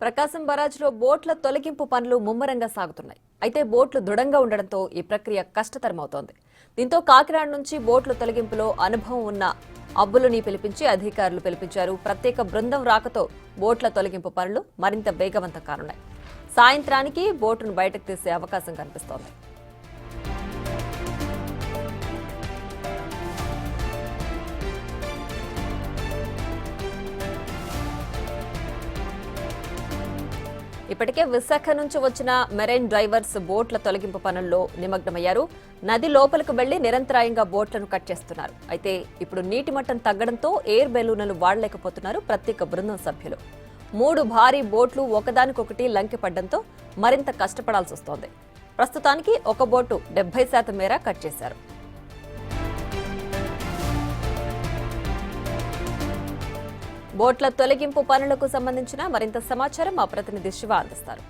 ప్రకాశం బరాజ్లో బోట్ల తొలగింపు పనులు ముమ్మరంగా సాగుతున్నాయి. అయితే బోట్లు దృఢంగా ఉండడంతో ఈ ప్రక్రియ కష్టతరమవుతోంది. దీంతో కాకినాడ నుంచి బోట్ల తొలగింపులో అనుభవం ఉన్న అబ్బులని పిలిపించారు. ప్రత్యేక బృందం రాకతో బోట్ల తొలగింపు పనులు మరింత వేగవంతం కానున్నాయి. సాయంత్రానికి బోటును బయటకు తీసే అవకాశం కనిపిస్తోంది. ఇప్పటికే విశాఖ నుంచి వచ్చిన మెరైన్ డ్రైవర్స్ బోట్ల తొలగింపు పనుల్లో నిమగ్నమయ్యారు. నది లోపలికి వెళ్లి నిరంతరాయంగా బోట్లను కట్ చేస్తున్నారు. అయితే ఇప్పుడు నీటి మట్టం తగ్గడంతో ఎయిర్ బెలూన్లు వాడలేకపోతున్నారు ప్రత్యేక బృందం సభ్యులు. 3 భారీ బోట్లు ఒకదానికొకటి లంకిపడ్డంతో మరింత కష్టపడాల్సి వస్తోంది. ప్రస్తుతానికి ఒక బోటు 70% మేర కట్ చేశారు. బోట్ల తొలగింపు పనులకు సంబంధించిన మరింత సమాచారం మా ప్రతినిధి శివ అందిస్తారు.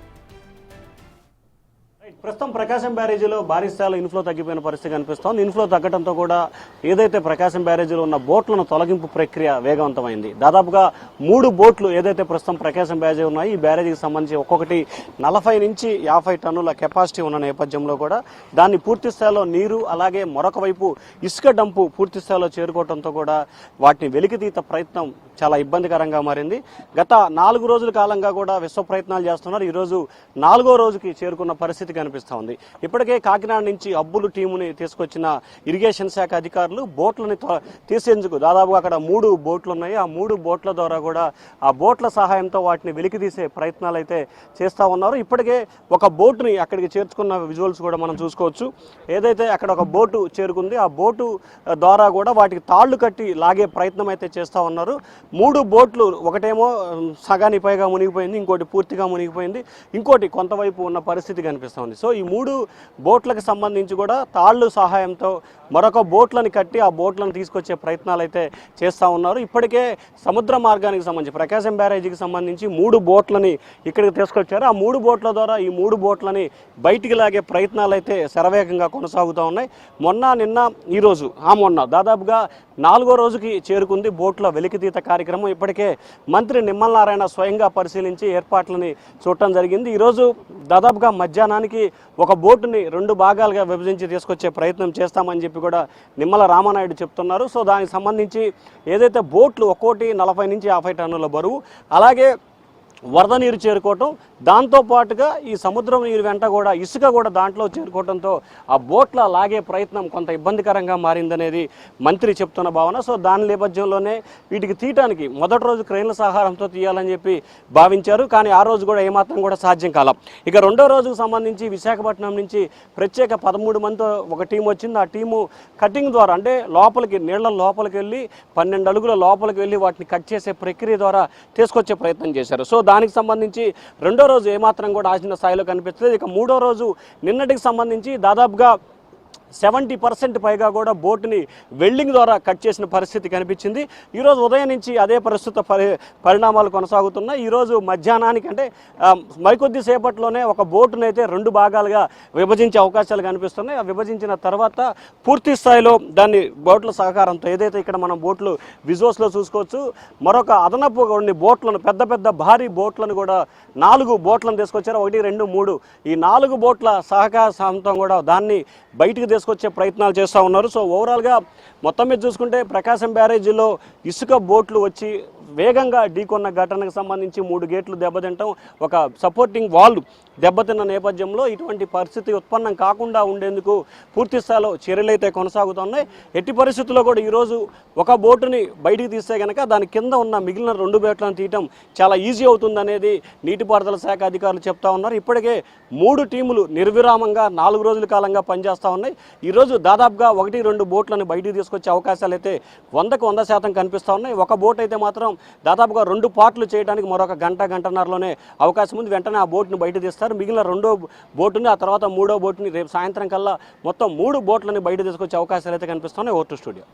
ప్రస్తుతం ప్రకాశం బ్యారేజీలో భారీ స్థాయిలో ఇన్ఫ్లో తగ్గిపోయిన పరిస్థితి కనిపిస్తోంది. ఇన్ఫ్లో తగ్గడంతో కూడా ఏదైతే ప్రకాశం బ్యారేజీలో ఉన్న బోట్లను తొలగింపు ప్రక్రియ వేగవంతమైంది. దాదాపుగా 3 బోట్లు ఏదైతే ప్రస్తుతం ప్రకాశం బ్యారేజీ ఉన్నాయి, ఈ బ్యారేజీకి సంబంధించి ఒక్కొక్కటి 40 నుంచి 50 టన్నుల కెపాసిటీ ఉన్న నేపథ్యంలో కూడా దాన్ని పూర్తి స్థాయిలో నీరు, అలాగే మరొక వైపు ఇసుక డంపు పూర్తి స్థాయిలో చేరుకోవడంతో కూడా వాటిని వెలికితీత ప్రయత్నం చాలా ఇబ్బందికరంగా మారింది. గత 4 రోజుల కాలంగా కూడా విశ్వ ప్రయత్నాలు చేస్తున్నారు. ఈ రోజు 4వ రోజుకి చేరుకున్న పరిస్థితి కనిపిస్తా ఉంది. ఇప్పటికే కాకినాడ నుంచి అబ్బులు టీముని తీసుకొచ్చిన ఇరిగేషన్ శాఖ అధికారులు బోట్లని తీసేందుకు దాదాపుగా అక్కడ 3 బోట్లు ఉన్నాయి. ఆ 3 బోట్ల ద్వారా కూడా ఆ బోట్ల సహాయంతో వాటిని వెలికి తీసే ప్రయత్నాలు అయితే చేస్తా ఉన్నారు. ఇప్పటికే ఒక బోటుని అక్కడికి చేర్చుకున్న విజువల్స్ కూడా మనం చూసుకోవచ్చు. ఏదైతే అక్కడ ఒక బోటు చేరుకుంది, ఆ బోటు ద్వారా కూడా వాటికి తాళ్లు కట్టి లాగే ప్రయత్నం అయితే చేస్తా ఉన్నారు. 3 బోట్లు, ఒకటేమో సగానికి పైగా మునిగిపోయింది, ఇంకోటి పూర్తిగా మునిగిపోయింది, ఇంకోటి కొంతవైపు ఉన్న పరిస్థితి కనిపిస్తూ ఉంది. సో ఈ 3 బోట్లకు సంబంధించి కూడా తాళ్లు సహాయంతో మరొక బోట్లను కట్టి ఆ బోట్లను తీసుకొచ్చే ప్రయత్నాలు అయితే చేస్తూ ఉన్నారు. ఇప్పటికే సముద్ర మార్గానికి సంబంధించి ప్రకాశం బ్యారేజీకి సంబంధించి 3 బోట్లని ఇక్కడికి తీసుకొచ్చారు. ఆ 3 బోట్ల ద్వారా ఈ 3 బోట్లని బయటికి లాగే ప్రయత్నాలు అయితే శరవేగంగా కొనసాగుతూ ఉన్నాయి. నిన్న ఈరోజు మొన్న దాదాపుగా 4వ రోజుకి చేరుకుంది బోట్ల వెలికితీత కార్యక్రమం. ఇప్పటికే మంత్రి నిమ్మల నారాయణ స్వయంగా పరిశీలించి ఏర్పాట్లని చూడటం జరిగింది. ఈరోజు దాదాపుగా మధ్యాహ్నానికి ఒక బోటుని 2 భాగాలుగా విభజించి తీసుకొచ్చే ప్రయత్నం చేస్తామని చెప్పి కూడా నిమ్మల రామానాయుడు చెప్తున్నారు. సో దానికి సంబంధించి ఏదైతే బోట్లు ఒక్కోటి 40 నుంచి 50 టన్నుల బరువు, అలాగే వరద నీరు చేరుకోవటం, దాంతోపాటుగా ఈ సముద్రం నీరు వెంట కూడా ఇసుక కూడా దాంట్లో చేరుకోవడంతో ఆ బోట్ల లాగే ప్రయత్నం కొంత ఇబ్బందికరంగా మారిందనేది మంత్రి చెప్తున్న భావన. సో దాని నేపథ్యంలోనే వీటికి తీయటానికి మొదటి రోజు క్రెయిన్ల సహాయంతో తీయాలని చెప్పి భావించారు. కానీ ఆ రోజు కూడా ఏమాత్రం కూడా సాధ్యం కాలం. ఇక 2వ రోజుకు సంబంధించి విశాఖపట్నం నుంచి ప్రత్యేక 13 మందితో ఒక టీం వచ్చింది. ఆ టీము కటింగ్ ద్వారా, అంటే నీళ్ల లోపలికి వెళ్ళి 12 అడుగుల లోపలికి వెళ్ళి వాటిని కట్ చేసే ప్రక్రియ ద్వారా తీసుకొచ్చే ప్రయత్నం చేశారు. సో దానికి సంబంధించి 2వ రోజు ఏమాత్రం కూడా ఆశించిన స్థాయిలో కనిపిస్తుంది. ఇక 3వ రోజు నిన్నటికి సంబంధించి దాదాపుగా 70% పైగా కూడా బోటుని వెల్డింగ్ ద్వారా కట్ చేసిన పరిస్థితి కనిపించింది. ఈరోజు ఉదయం నుంచి అదే ప్రస్తుత పరిణామాలు కొనసాగుతున్నాయి. ఈరోజు మధ్యాహ్నానికి, అంటే మరికొద్ది సేపట్లోనే ఒక బోటును అయితే 2 భాగాలుగా విభజించే అవకాశాలు కనిపిస్తున్నాయి. ఆ విభజించిన తర్వాత పూర్తి స్థాయిలో దాన్ని బోట్ల సహకారంతో, ఏదైతే ఇక్కడ మనం బోట్లు విజువల్స్లో చూసుకోవచ్చు, మరొక అదనపు కొన్ని బోట్లను, పెద్ద భారీ బోట్లను కూడా 4 బోట్లను తీసుకొచ్చారు. 1, 2, 3 ఈ 4 బోట్ల సహకారంతో కూడా దాన్ని బయటికి తీసుకొచ్చే ప్రయత్నాలు చేస్తూ ఉన్నారు. సో ఓవరాల్గా మొత్తం మీద చూసుకుంటే ప్రకాశం బ్యారేజీలో ఇసుక బోట్లు వచ్చి వేగంగా ఢీకొన్న ఘటనకు సంబంధించి 3 గేట్లు దెబ్బతింటాం, ఒక సపోర్టింగ్ వాల్ దెబ్బతిన్న నేపథ్యంలో ఇటువంటి పరిస్థితి ఉత్పన్నం కాకుండా ఉండేందుకు పూర్తి స్థాయిలో చర్యలు అయితే కొనసాగుతున్నాయి. ఎట్టి పరిస్థితుల్లో కూడా ఈరోజు ఒక బోటుని బయటికి తీస్తే కనుక దాని కింద ఉన్న మిగిలిన 2 బోట్లను తీయటం చాలా ఈజీ అవుతుందనేది నీటిపారుదల శాఖ అధికారులు చెప్తా ఉన్నారు. ఇప్పటికే 3 టీములు నిర్విరామంగా 4 రోజుల కాలంగా పనిచేస్తూ ఉన్నాయి. ఈరోజు దాదాపుగా 1-2 బోట్లను బయటికి తీసుకొచ్చే అవకాశాలు అయితే 100కు 100% కనిపిస్తూ ఉన్నాయి. ఒక బోట్ అయితే మాత్రం దాదాపుగా 2 పార్ట్లు చేయడానికి మరొక గంటన్నరలోనే అవకాశం ఉంది. వెంటనే ఆ బోట్ను బయట తీస్తారు. మిగిలిన 2వ బోటుని, ఆ తర్వాత 3వ బోటుని రేపు సాయంత్రం కల్లా మొత్తం 3 బోట్లని బయట తీసుకొచ్చే అవకాశాలు అయితే కనిపిస్తున్నాయి. Over to studio.